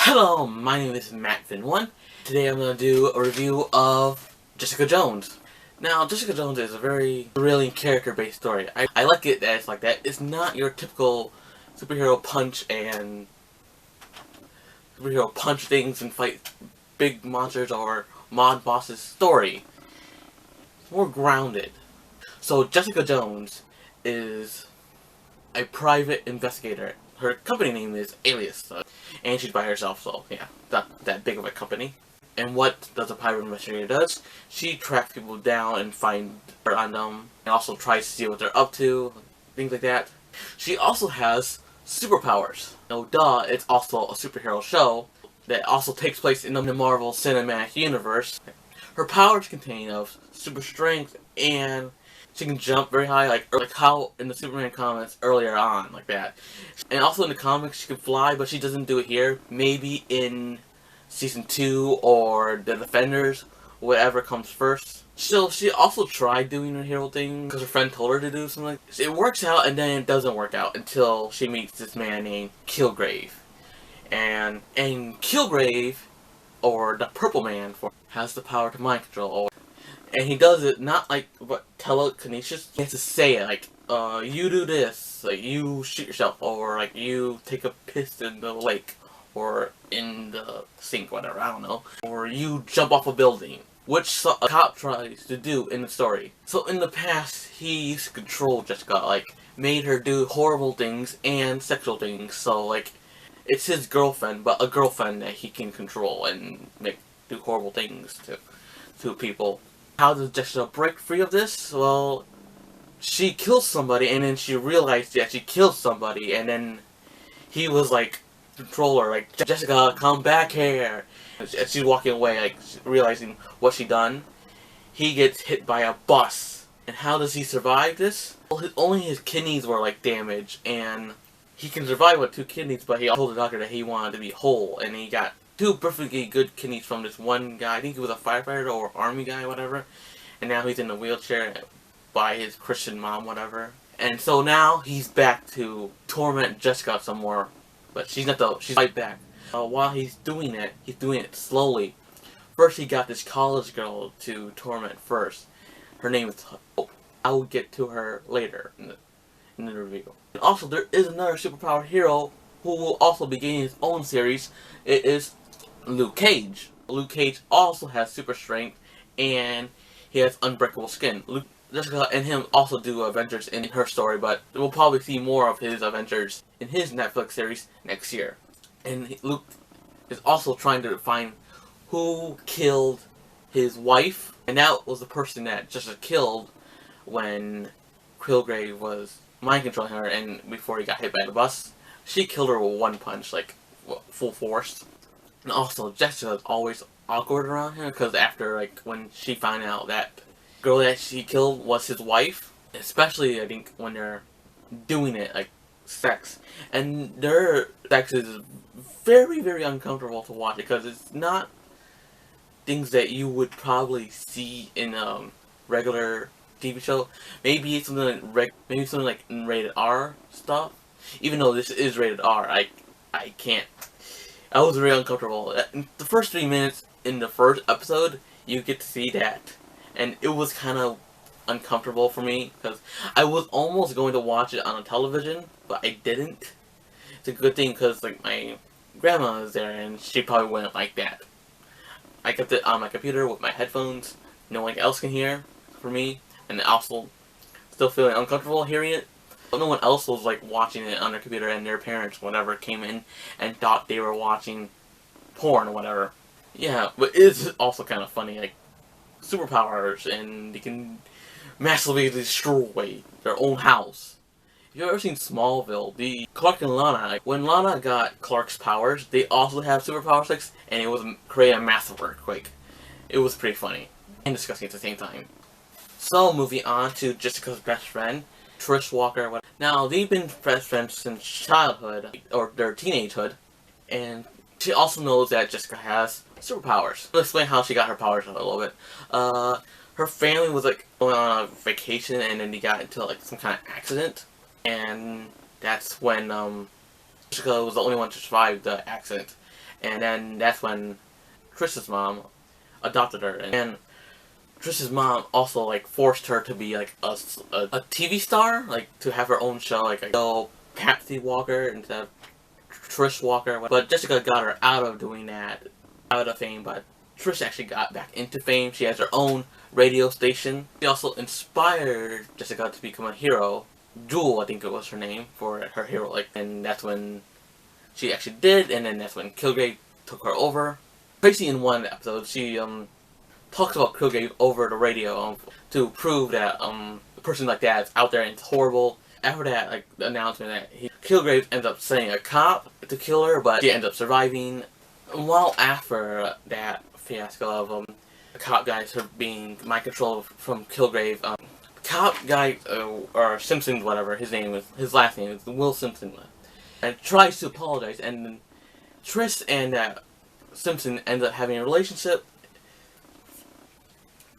Hello, my name is Matt Finn1. Today I'm going to do a review of Jessica Jones. Now, Jessica Jones is a very thrilling character-based story. I like it that it's like that. It's not your typical superhero punch things and fight big monsters or mod bosses story. It's more grounded. So Jessica Jones is a private investigator. Her company name is Alias, and she's by herself, so yeah, not that big of a company. And what does a private investigator does? She tracks people down and finds on them, and also tries to see what they're up to, things like that. She also has superpowers. No duh, it's also a superhero show that also takes place in the Marvel Cinematic Universe. Her powers contain of super strength, and she can jump very high, like how in the Superman comics earlier on, like that. And also in the comics, she can fly, but she doesn't do it here. Maybe in Season 2 or The Defenders, whatever comes first. So she also tried doing her hero thing because her friend told her to do something like that. It works out, and then it doesn't work out until she meets this man named Kilgrave. And Kilgrave, or the Purple Man, has the power to mind control. And he does it not like telekinesis. He has to say it like, you do this, like you shoot yourself, or like you take a piss in the lake, or in the sink, whatever, I don't know. Or you jump off a building, which a cop tries to do in the story. So in the past, he used to control Jessica, like, made her do horrible things and sexual things, so like, it's his girlfriend, but a girlfriend that he can control and do horrible things to people. How does Jessica break free of this? Well, she kills somebody, and then she realized that she killed somebody, and then he was like, control her, like, Jessica, come back here. As she's walking away, like, realizing what she done, he gets hit by a bus. And how does he survive this? Well, only his kidneys were, like, damaged, and he can survive with 2 kidneys, but he told the doctor that he wanted to be whole, and he got 2 perfectly good kidneys from this one guy. I think he was a firefighter or army guy, whatever. And now he's in a wheelchair by his Christian mom, whatever. And so now he's back to torment Jessica some more. But she's right back. While he's doing it slowly. First he got this college girl to torment first. Her name is Hope. I will get to her later in the review. And also there is another superpowered hero who will also be getting his own series. It is Luke Cage. Luke Cage also has super strength, and he has unbreakable skin. Jessica and him also do adventures in her story, but we'll probably see more of his adventures in his Netflix series next year. And Luke is also trying to find who killed his wife, and that was the person that Jessica killed when Kilgrave was mind controlling her, and before he got hit by the bus. She killed her with one punch, like, full force. And also, Jessica is always awkward around him, because after, like, when she found out that girl that she killed was his wife, especially, I think, when they're doing it, like, sex. And their sex is very, very uncomfortable to watch, because it's not things that you would probably see in a regular TV show. Maybe something like rated R stuff. Even though this is rated R, I can't. I was very uncomfortable. In the first 3 minutes in the first episode, you get to see that. And it was kind of uncomfortable for me, because I was almost going to watch it on a television, but I didn't. It's a good thing, because like my grandma is there, and she probably wouldn't like that. I kept it on my computer with my headphones. No one else can hear for me, and also still feeling uncomfortable hearing it. But no one else was like watching it on their computer, and their parents, whatever, came in and thought they were watching porn or whatever. Yeah, but it's also kind of funny, like, superpowers, and they can massively destroy their own house. If you've ever seen Smallville, the Clark and Lana, when Lana got Clark's powers, they also have superpowers, and it was create a massive earthquake. It was pretty funny and disgusting at the same time. So moving on to Jessica's best friend, Trish Walker. Now, they've been best friends since childhood, or their teenagehood, and she also knows that Jessica has superpowers. I'll explain how she got her powers a little bit. Her family was like going on a vacation, and then they got into like some kind of accident, and that's when Jessica was the only one to survive the accident. and then that's when Trish's mom adopted her, and Trish's mom also like forced her to be like a TV star, like to have her own show, like a Patsy Walker instead of Trish Walker. But Jessica got her out of doing that, out of fame. But Trish actually got back into fame. She has her own radio station. She also inspired Jessica to become a hero. Jewel, I think it was her name for her hero. Like, and that's when she actually did. And then that's when Kilgrave took her over. Tracy, in one episode, she talks about Kilgrave over the radio to prove that a person like that is out there and it's horrible. After that, like, the announcement that Kilgrave ends up sending a cop to kill her, but she ends up surviving. And while after that fiasco of the cop guys being mind controlled from Kilgrave, cop guy or Simpson, whatever his last name is Will Simpson, and tries to apologize, and then Trish and Simpson end up having a relationship.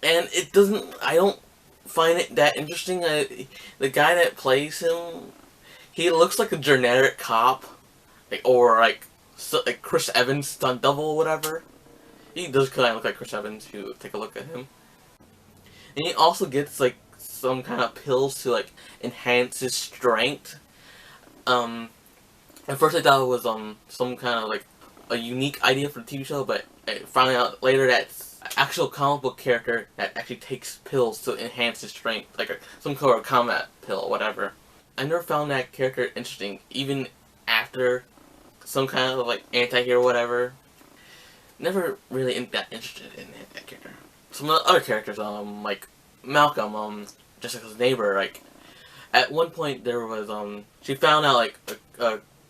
And it doesn't, I don't find it that interesting. The guy that plays him, he looks like a generic cop, or like Chris Evans stunt double or whatever. He does kind of look like Chris Evans if you take a look at him. And he also gets like some kind of pills to like enhance his strength. At first I thought it was some kind of like a unique idea for the TV show, but I found out later that actual comic book character that actually takes pills to enhance his strength, like some kind of combat pill or whatever. I never found that character interesting, even after some kind of like anti-hero or whatever. Never really that interested in that character. Some of the other characters, like Malcolm, Jessica's neighbor, like at one point there was she found out like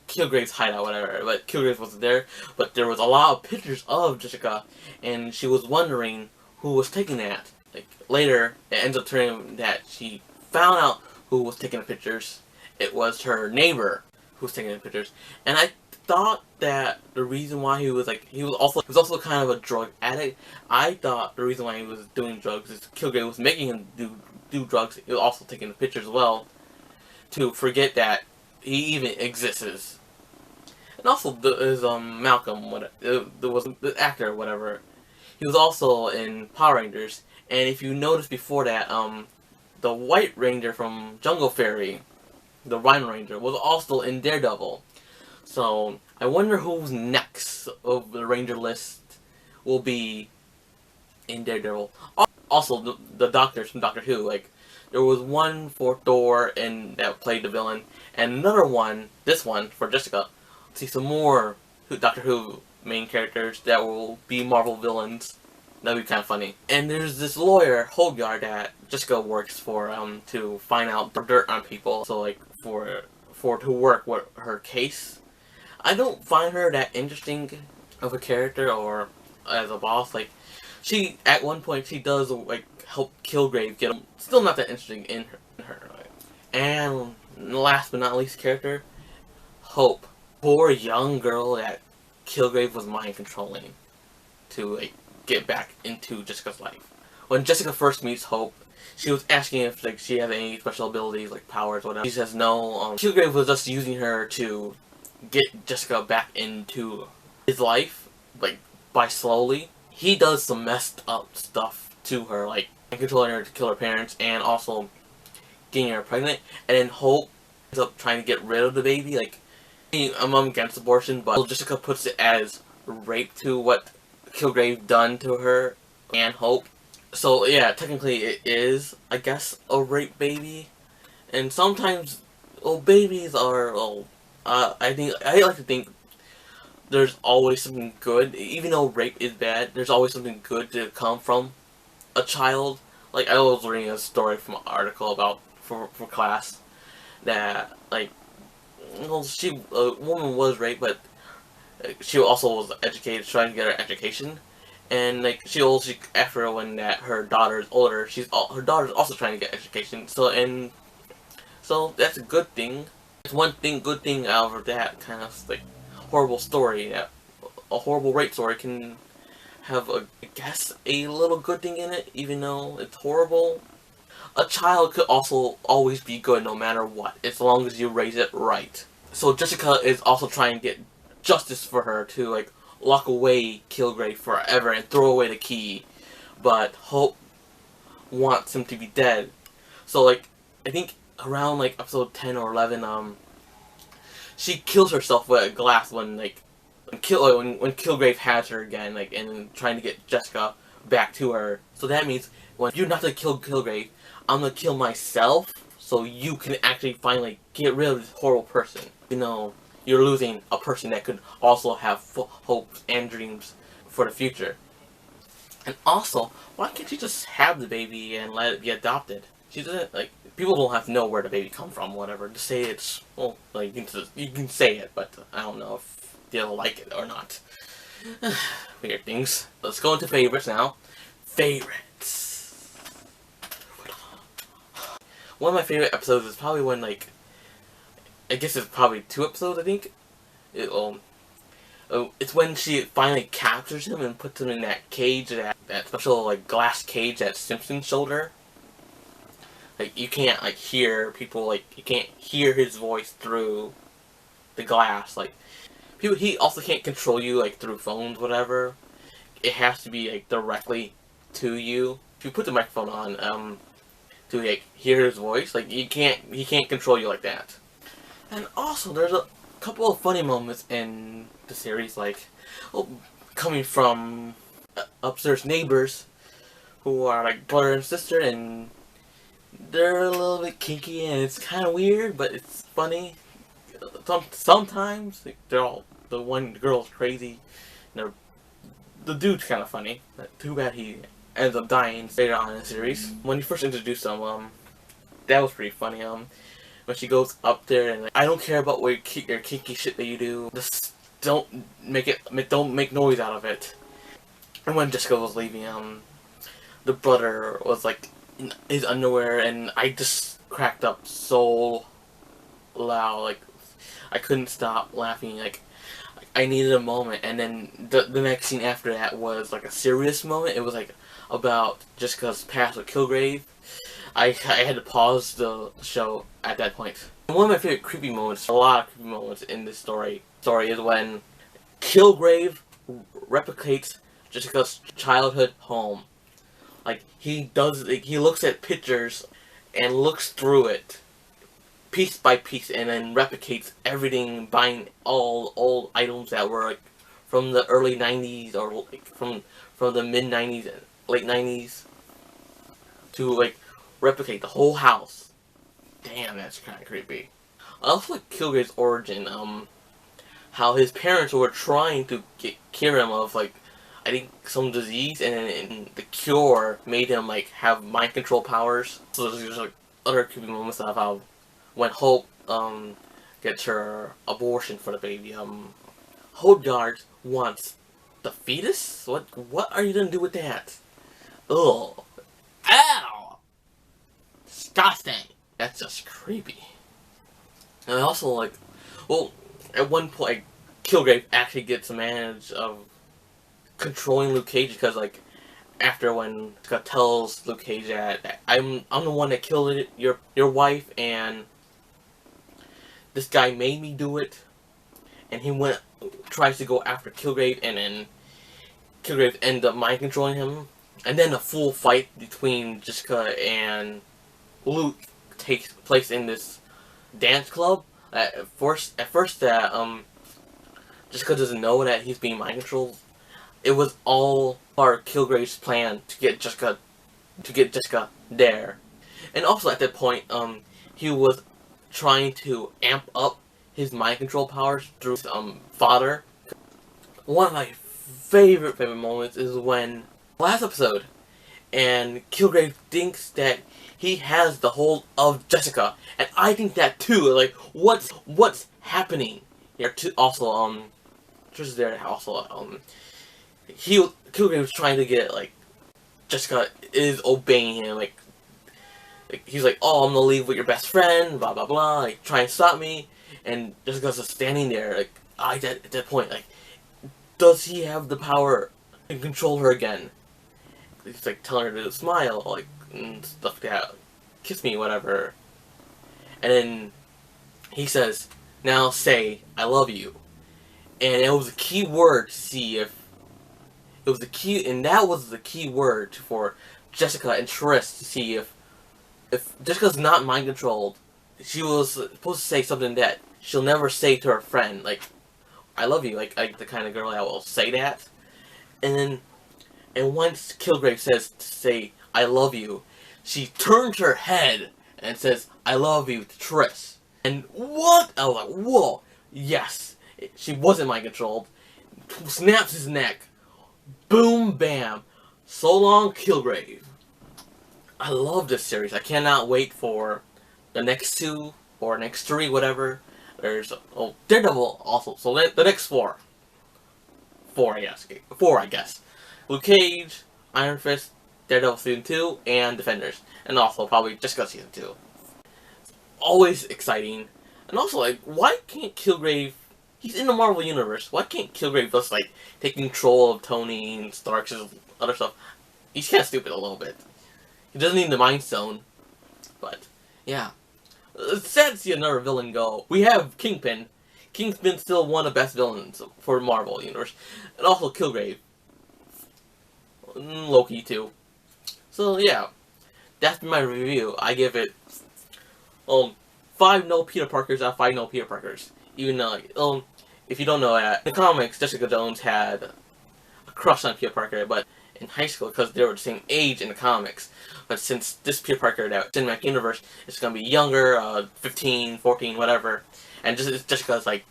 Kilgrave's hideout, whatever, but Kilgrave wasn't there, but there was a lot of pictures of Jessica, and she was wondering who was taking that. Like, later, it ends up turning that she found out who was taking the pictures. It was her neighbor who was taking the pictures, and I thought that the reason why he was also kind of a drug addict. I thought the reason why he was doing drugs is Kilgrave was making him do drugs. He was also taking the pictures as well, to forget that he even exists. And also, there's Malcolm, there was the actor, whatever. He was also in Power Rangers, and if you notice before that, the White Ranger from Jungle Fairy, the Rhino Ranger, was also in Daredevil. So I wonder who's next of the Ranger list will be in Daredevil. Also, the doctors from Doctor Who, like, there was one for Thor and that played the villain, and another one, this one, for Jessica. See some more Doctor Who main characters that will be Marvel villains. That'd be kind of funny. And there's this lawyer, Hogarth, that Jessica works for to find out the dirt on people. So like for to work with her case. I don't find her that interesting of a character or as a boss. Like, she at one point she does like help Kilgrave get him. Still not that interesting in her. Right? And last but not least character, Hope. Poor young girl that Kilgrave was mind controlling to like get back into Jessica's life. When Jessica first meets Hope, she was asking if like she had any special abilities like powers or whatever. She says no. Kilgrave was just using her to get Jessica back into his life, like by slowly. He does some messed up stuff to her, like controlling her to kill her parents and also getting her pregnant. And then Hope ends up trying to get rid of the baby. Like, I'm against abortion, but Jessica puts it as rape to what Kilgrave done to her and Hope. So yeah, technically it is, I guess, a rape baby. And sometimes, babies are, I like to think there's always something good. Even though rape is bad, there's always something good to come from a child. Like, I was reading a story from an article about, for class, that, like, well, a woman was raped, but she also was educated, trying to get her education. And like after when her daughter's older, her daughter's also trying to get education. So that's a good thing. It's one good thing out of that kind of like horrible story. That a horrible rape story can have I guess a little good thing in it, even though it's horrible. A child could also always be good no matter what, as long as you raise it right. So Jessica is also trying to get justice for her to like lock away Kilgrave forever and throw away the key, but Hope wants him to be dead. So like, I think around like episode 10 or 11, she kills herself with a glass when like when Kilgrave has her again, like, and trying to get Jessica back to her. So that means when you're not gonna kill Kilgrave, I'm gonna kill myself, so you can actually finally get rid of this horrible person. You know, you're losing a person that could also have hopes and dreams for the future. And also, why can't you just have the baby and let it be adopted? She doesn't, like, people don't have to know where the baby come from, whatever. Just say it's, well, like, you can say it, but I don't know if they'll like it or not. Weird things. Let's go into favorites now. Favorites. One of my favorite episodes is probably when, like, I guess it's probably 2 episodes, I think. It's when she finally captures him and puts him in that cage, that special, like, glass cage that Simpson showed her. Like, you can't, like, hear people, like, you can't hear his voice through the glass. Like, he also can't control you, like, through phones, whatever. It has to be, like, directly to you. If you put the microphone on, to, like, hear his voice, like, he can't control you like that. And also, there's a couple of funny moments in the series, like, coming from upstairs neighbors who are, like, brother and sister, and they're a little bit kinky, and it's kind of weird, but it's funny. Sometimes, like, the one girl's crazy, and the dude's kind of funny. Too bad he ends up dying later on in the series. When you first introduced him, that was pretty funny. When she goes up there and, like, I don't care about your kinky shit that you do. Just don't make noise out of it. And when Jessica was leaving, the brother was, like, in his underwear, and I just cracked up so loud. Like, I couldn't stop laughing. Like, I needed a moment. And then the next scene after that was, like, a serious moment. It was, like, about Jessica's past with Kilgrave. I had to pause the show at that point. One of my favorite creepy moments, a lot of creepy moments in this story is when Kilgrave replicates Jessica's childhood home. Like, he looks at pictures and looks through it piece by piece, and then replicates everything, buying all old items that were, like, from the early 90s, or, like, from the mid 90s and late 90s, to, like, replicate the whole house. Damn, that's kind of creepy. I also like Kilgrave's origin, how his parents were trying to cure him of, like, I think some disease, and the cure made him, like, have mind control powers. So there's, like, other creepy moments of how when Hope gets her abortion for the baby, Hogarth wants the fetus? What are you gonna do with that? Ugh. Ow! Disgusting. That's just creepy. And I also, like, well, at one point, Kilgrave actually gets a manage of controlling Luke Cage, because, like, after when Scott tells Luke Cage that I'm the one that killed your wife, and this guy made me do it, and he tries to go after Kilgrave, and then Kilgrave ends up mind controlling him, and then a full fight between Jessica and Luke takes place in this dance club. At first, Jessica doesn't know that he's being mind controlled. It was all part of Kilgrave's plan to get Jessica there. And also at that point, he was trying to amp up his mind control powers through his father. One of my favorite moments is when last episode, and Kilgrave thinks that he has the hold of Jessica, and I think that too. Like, what's happening here? Too. Also, just there. Also, Kilgrave was trying to get, like, Jessica is obeying him. Like he's like, oh, I'm gonna leave with your best friend, blah blah blah. Like, try and stop me, and Jessica's just standing there. Like, at that point, like, does he have the power to control her again? He's, like, telling her to smile, like, and stuff like that, kiss me, whatever. And then he says, now say, I love you. and it was a key word to see if it was the key, and that was the key word for Jessica and Triss to see if Jessica's not mind controlled. She was supposed to say something that she'll never say to her friend, like "I love you," like the kind of girl that will say that. And once Kilgrave says to say "I love you," she turns her head and says "I love you" to Triss. And what? I was like, whoa, yes, she wasn't mind controlled. Snaps his neck. Boom, bam. So long, Kilgrave. I love this series. I cannot wait for the next 2 or next 3, whatever. There's Daredevil also. So the next 4. 4, I guess. Okay. 4, I guess. Luke Cage, Iron Fist, Daredevil Season 2, and Defenders. And also probably Jessica Season 2. Always exciting. And also, like, why can't Kilgrave... He's in the Marvel Universe. Why can't Kilgrave just, like, take control of Tony and Stark's other stuff? He's kind of stupid a little bit. He doesn't need the Mind Stone. But, yeah. It's sad to see another villain go. We have Kingpin. Kingpin's still one of the best villains for Marvel Universe. And also Kilgrave. Loki, too. So, yeah. That's been my review. I give it... 5 no Peter Parkers out of 5 no Peter Parkers. Even though, if you don't know that, in the comics, Jessica Jones had a crush on Peter Parker, but in high school, because they were the same age in the comics. But since this Peter Parker that Cinematic Universe is going to be younger, 15, 14, whatever, and Jessica's like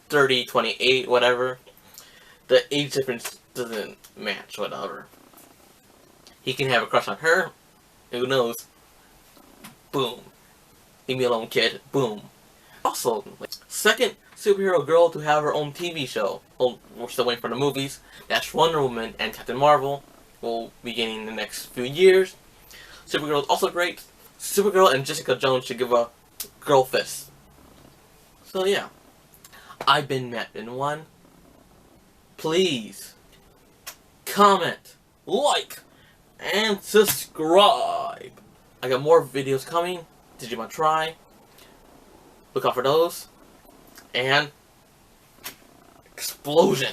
30, 28, whatever, the age difference doesn't match, whatever. He can have a crush on her, who knows? Boom. Leave me alone, kid. Boom. Also, like, second superhero girl to have her own TV show. Well, we're still waiting for the movies. That's Wonder Woman and Captain Marvel. Will be getting in the next few years. Supergirl is also great. Supergirl and Jessica Jones should give a girl fist. So yeah. I've been Matt Bin 1. Please comment, like, and subscribe. I got more videos coming. Digimon Try. Look out for those. And explosion.